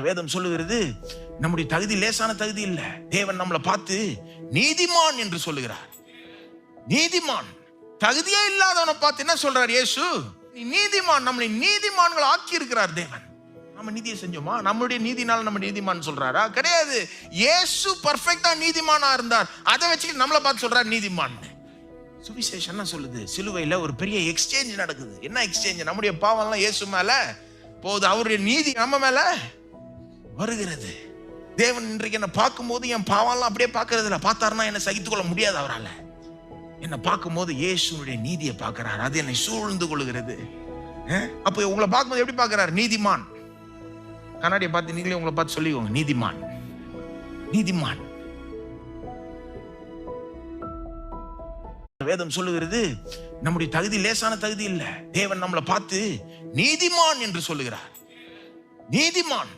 வேதம் சொல்லுகிறது நம்முடைய தகுதி லேசான தகுதி இல்ல. தேவன் நம்மளை பார்த்து நீதிமான் என்று சொல்லுகிறார். நீதிமான். தகுதியே இல்லாதவனை பார்த்து என்ன சொல்றார் இயேசு? நீ நீதிமான். நம்மளை நீதிமான்கள் ஆக்கி இருக்கிறார் தேவன். நம்ம நீதியை செஞ்சோமா? நம்மளுடைய நீதினால நம்ம நீதிமான் சொல்றாரா? கிடையாது. இயேசு பர்ஃபெக்ட்டா நீதிமானா இருந்தார். அதை வச்சு நம்மளை பார்த்து சொல்றார் நீதிமான். சுவிசேஷம் என்ன சொல்லுது? சிலுவையில ஒரு பெரிய எக்ஸ்சேஞ்ச் நடக்குது. என்ன எக்ஸ்சேஞ்ச்? நம்முடைய பாவம் எல்லாம் இயேசு மேல போகுது, அவருடைய நீதி நம்ம மேல வருகிறது. தேவன் இன்றைக்கு என்ன பார்க்கும்போது என் பாவம் எல்லாம் அப்படியே பார்க்கறது இல்லை. பார்த்தாருன்னா என்ன சகித்துக்கொள்ள முடியாது. அவரால் என்னை பார்க்கும்போது இயேசுடைய நீதியை பார்க்கிறார். அது என்னை சூழ்ந்து கொள்கிறது. அப்போ உங்களை பார்க்கும்போது எப்படி பார்க்கிறார்? நீதிமான். கண்ணாடியை பார்த்து நீங்களே உங்களை பார்த்து சொல்லிக்கோங்க, நீதிமான். நீதிமான். வேதம் சொல்லுகிறது நம்முடைய தகுதி லேசான தகுதி இல்ல. தேவன் நம்மளை பார்த்து நீதிமான் என்று சொல்லுகிறார். நீதிமான்.